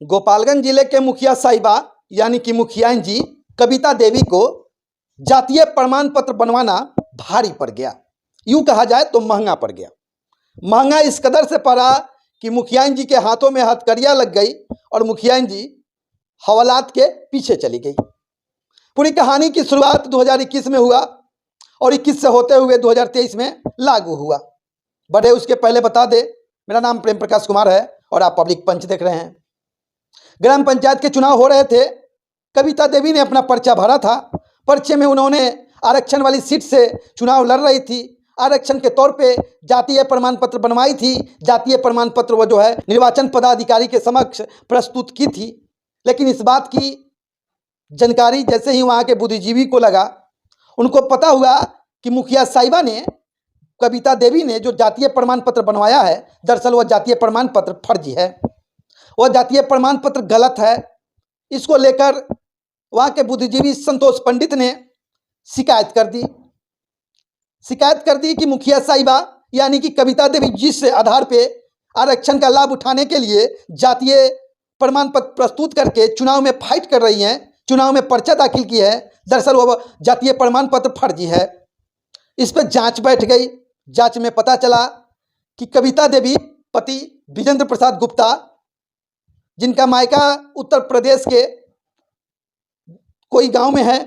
गोपालगंज जिले के मुखिया साहिबा यानी कि मुखिया जी कविता देवी को जातीय प्रमाण पत्र बनवाना भारी पड़ गया। यूं कहा जाए तो महंगा पड़ गया। महंगा इस कदर से पड़ा कि मुखिया जी के हाथों में हथकड़ियाँ लग गई और मुखिया जी हवालात के पीछे चली गई। पूरी कहानी की शुरुआत 2021 में हुआ और 21 से होते हुए 2023 में लागू हुआ। बड़े उसके पहले बता दे, मेरा नाम प्रेम प्रकाश कुमार है और आप पब्लिक पंच देख रहे हैं। ग्राम पंचायत के चुनाव हो रहे थे। कविता देवी ने अपना पर्चा भरा था। पर्चे में उन्होंने आरक्षण वाली सीट से चुनाव लड़ रही थी। आरक्षण के तौर पे जातीय प्रमाण पत्र बनवाई थी। जातीय प्रमाण पत्र वो जो है निर्वाचन पदाधिकारी के समक्ष प्रस्तुत की थी। लेकिन इस बात की जानकारी जैसे ही वहाँ के बुद्धिजीवी को लगा, उनको पता हुआ कि मुखिया साहिबा ने, कविता देवी ने जो जातीय प्रमाण पत्र बनवाया है, दरअसल वह जातीय प्रमाण पत्र फर्जी है, वह जातीय प्रमाण पत्र गलत है। इसको लेकर वहाँ के बुद्धिजीवी संतोष पंडित ने शिकायत कर दी कि मुखिया साहिबा यानी कि कविता देवी जिस आधार पे आरक्षण का लाभ उठाने के लिए जातीय प्रमाण पत्र प्रस्तुत करके चुनाव में फाइट कर रही हैं, चुनाव में पर्चा दाखिल की है, दरअसल वह जातीय प्रमाण पत्र फर्जी है। इस पर जांच बैठ गई। जांच में पता चला कि कविता देवी पति विजेंद्र प्रसाद गुप्ता, जिनका मायका उत्तर प्रदेश के कोई गांव में है,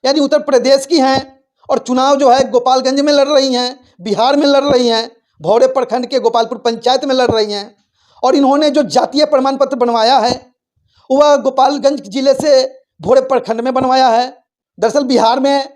यानी उत्तर प्रदेश की हैं, और चुनाव जो है गोपालगंज में लड़ रही हैं, बिहार में लड़ रही हैं, भौरे प्रखंड के गोपालपुर पंचायत में लड़ रही हैं। और इन्होंने जो जातीय प्रमाण पत्र बनवाया है वह गोपालगंज जिले से भौरे प्रखंड में बनवाया है। दरअसल बिहार में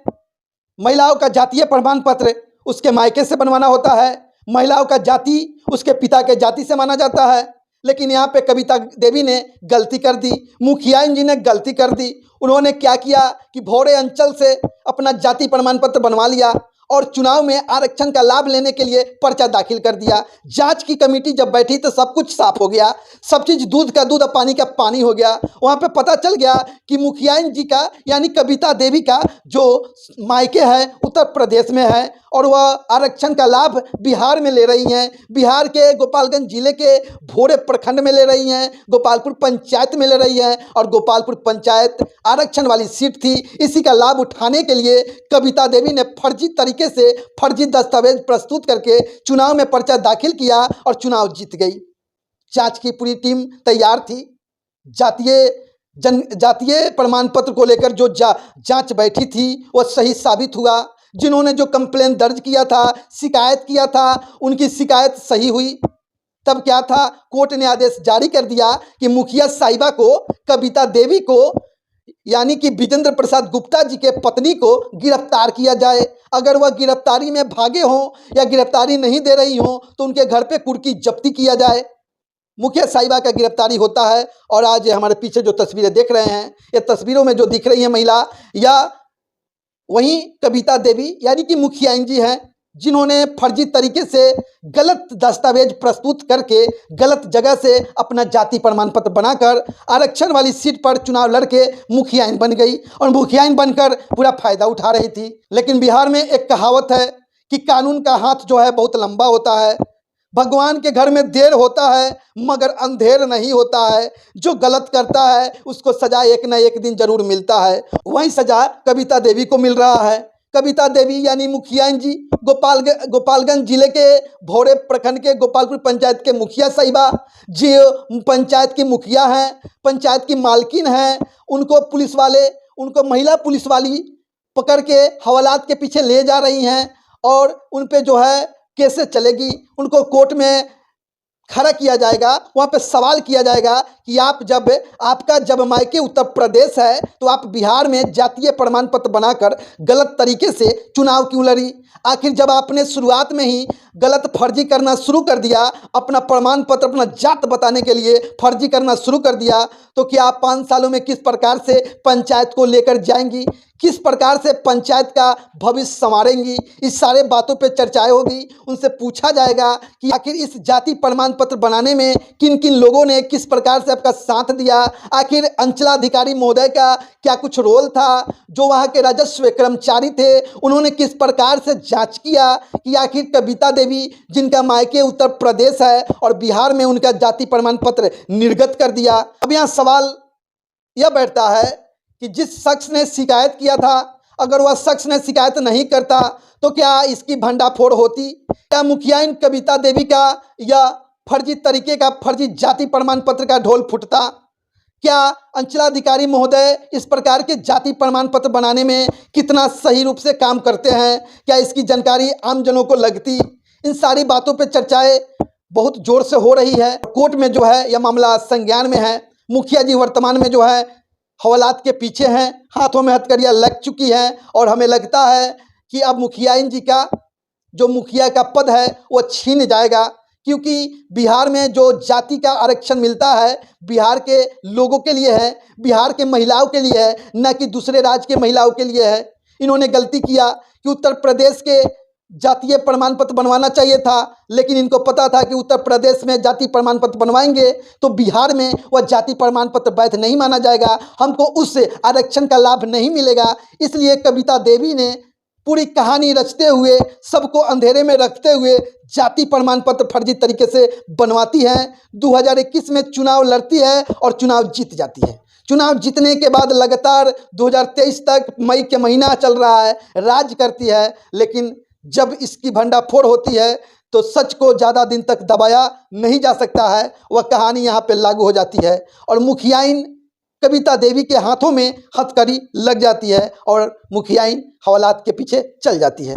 महिलाओं का जातीय प्रमाण पत्र उसके मायके से बनवाना होता है। महिलाओं का जाति उसके पिता के जाति से माना जाता है। लेकिन यहाँ पे कविता देवी ने गलती कर दी, मुखिया जी ने गलती कर दी। उन्होंने क्या किया कि भौरे अंचल से अपना जाति प्रमाण पत्र बनवा लिया और चुनाव में आरक्षण का लाभ लेने के लिए पर्चा दाखिल कर दिया। जांच की कमेटी जब बैठी तो सब कुछ साफ हो गया, सब चीज़ दूध का दूध और पानी का पानी हो गया। वहाँ पे पता चल गया कि मुखिया जी का यानी कविता देवी का जो मायके है उत्तर प्रदेश में है और वह आरक्षण का लाभ बिहार में ले रही हैं। बिहार के गोपालगंज जिले के भौरे प्रखंड में ले रही हैं, गोपालपुर पंचायत में ले रही हैं, और गोपालपुर पंचायत आरक्षण वाली सीट थी। इसी का लाभ उठाने के लिए कविता देवी ने फर्जी तरीके से फर्जी दस्तावेज प्रस्तुत करके चुनाव में पर्चा दाखिल किया और चुनाव जीत गई। जांच की पूरी टीम तैयार थी। जातीय प्रमाण पत्र को लेकर जो जांच बैठी थी वह सही साबित हुआ। जिन्होंने जो कंप्लेन दर्ज किया था, शिकायत किया था, उनकी शिकायत सही हुई। तब क्या था, कोर्ट ने आदेश जारी कर दिया कि मुखिया साहिबा को, कविता देवी को यानी कि विजेंद्र प्रसाद गुप्ता जी के पत्नी को गिरफ्तार किया जाए। अगर वह गिरफ्तारी में भागे हों या गिरफ्तारी नहीं दे रही हों तो उनके घर पे कुर्की जब्ती किया जाए। मुखिया साहिबा का गिरफ्तारी होता है और आज हमारे पीछे जो तस्वीरें देख रहे हैं, ये तस्वीरों में जो दिख रही है महिला, या वहीं कविता देवी यानी कि मुखिया जी हैं, जिन्होंने फर्जी तरीके से गलत दस्तावेज प्रस्तुत करके गलत जगह से अपना जाति प्रमाण पत्र बनाकर आरक्षण वाली सीट पर चुनाव लड़के मुखिया बन गई और मुखिया बनकर पूरा फायदा उठा रही थी। लेकिन बिहार में एक कहावत है कि कानून का हाथ जो है बहुत लंबा होता है। भगवान के घर में देर होता है मगर अंधेर नहीं होता है। जो गलत करता है उसको सजा एक न एक दिन जरूर मिलता है। वही सजा कविता देवी को मिल रहा है। कविता देवी यानी मुखिया जी गोपालगंज जिले के भौरे प्रखंड के गोपालपुर पंचायत के मुखिया साहिबा, जो पंचायत की मुखिया हैं, पंचायत की मालकिन हैं, उनको पुलिस वाले, उनको महिला पुलिस वाली पकड़ के हवालात के पीछे ले जा रही हैं और उन पे जो है केसेस चलेगी। उनको कोर्ट में खड़ा किया जाएगा। वहाँ पे सवाल किया जाएगा कि आपका जब मायके उत्तर प्रदेश है तो आप बिहार में जातीय प्रमाण पत्र बनाकर गलत तरीके से चुनाव क्यों लड़ी? आखिर जब आपने शुरुआत में ही गलत फर्जी करना शुरू कर दिया, अपना प्रमाण पत्र, अपना जात बताने के लिए फर्जी करना शुरू कर दिया, तो क्या आप 5 सालों में किस प्रकार से पंचायत को लेकर जाएंगी? किस प्रकार से पंचायत का भविष्य संवारेंगी, इस सारे बातों पे चर्चाएं होगी। उनसे पूछा जाएगा कि आखिर इस जाति प्रमाण पत्र बनाने में किन किन लोगों ने किस प्रकार से आपका साथ दिया, आखिर अंचलाधिकारी महोदय का क्या कुछ रोल था, जो वहाँ के राजस्व कर्मचारी थे उन्होंने किस प्रकार से जांच किया कि आखिर कविता देवी जिनका मायके उत्तर प्रदेश है और बिहार में उनका जाति प्रमाण पत्र निर्गत कर दिया। अब यहाँ सवाल यह बैठता है कि जिस शख्स ने शिकायत किया था, अगर वह शख्स ने शिकायत नहीं करता तो क्या इसकी भंडाफोड़ होती? क्या मुखिया इन कविता देवी का या फर्जी तरीके का फर्जी जाति प्रमाण पत्र का ढोल फूटता? क्या अंचलाधिकारी महोदय इस प्रकार के जाति प्रमाण पत्र बनाने में कितना सही रूप से काम करते हैं? क्या इसकी जानकारी आमजनों को लगती? इन सारी बातों पर चर्चाएं बहुत जोर से हो रही है। कोर्ट में जो है यह मामला संज्ञान में है। मुखिया जी वर्तमान में जो है हवालात के पीछे हैं, हाथों में हथकड़ियाँ लग चुकी हैं और हमें लगता है कि अब मुखिया जी का जो मुखिया का पद है वो छीन जाएगा, क्योंकि बिहार में जो जाति का आरक्षण मिलता है बिहार के लोगों के लिए है, बिहार के महिलाओं के लिए है, न कि दूसरे राज्य के महिलाओं के लिए है। इन्होंने गलती किया कि उत्तर प्रदेश के जातीय प्रमाण पत्र बनवाना चाहिए था, लेकिन इनको पता था कि उत्तर प्रदेश में जाति प्रमाण पत्र बनवाएंगे तो बिहार में वह जाति प्रमाण पत्र वैध नहीं माना जाएगा, हमको उस आरक्षण का लाभ नहीं मिलेगा। इसलिए कविता देवी ने पूरी कहानी रचते हुए, सबको अंधेरे में रखते हुए जाति प्रमाण पत्र फर्जी तरीके से बनवाती है। 2021 में चुनाव लड़ती है और चुनाव जीत जाती है। चुनाव जीतने के बाद लगातार 2023 तक मई के महीना चल रहा है, राज करती है, लेकिन जब इसकी भंडाफोड़ होती है तो सच को ज़्यादा दिन तक दबाया नहीं जा सकता है। वह कहानी यहाँ पे लागू हो जाती है और मुखियाइन कविता देवी के हाथों में हथकड़ी लग जाती है और मुखियाइन हवालात के पीछे चल जाती है।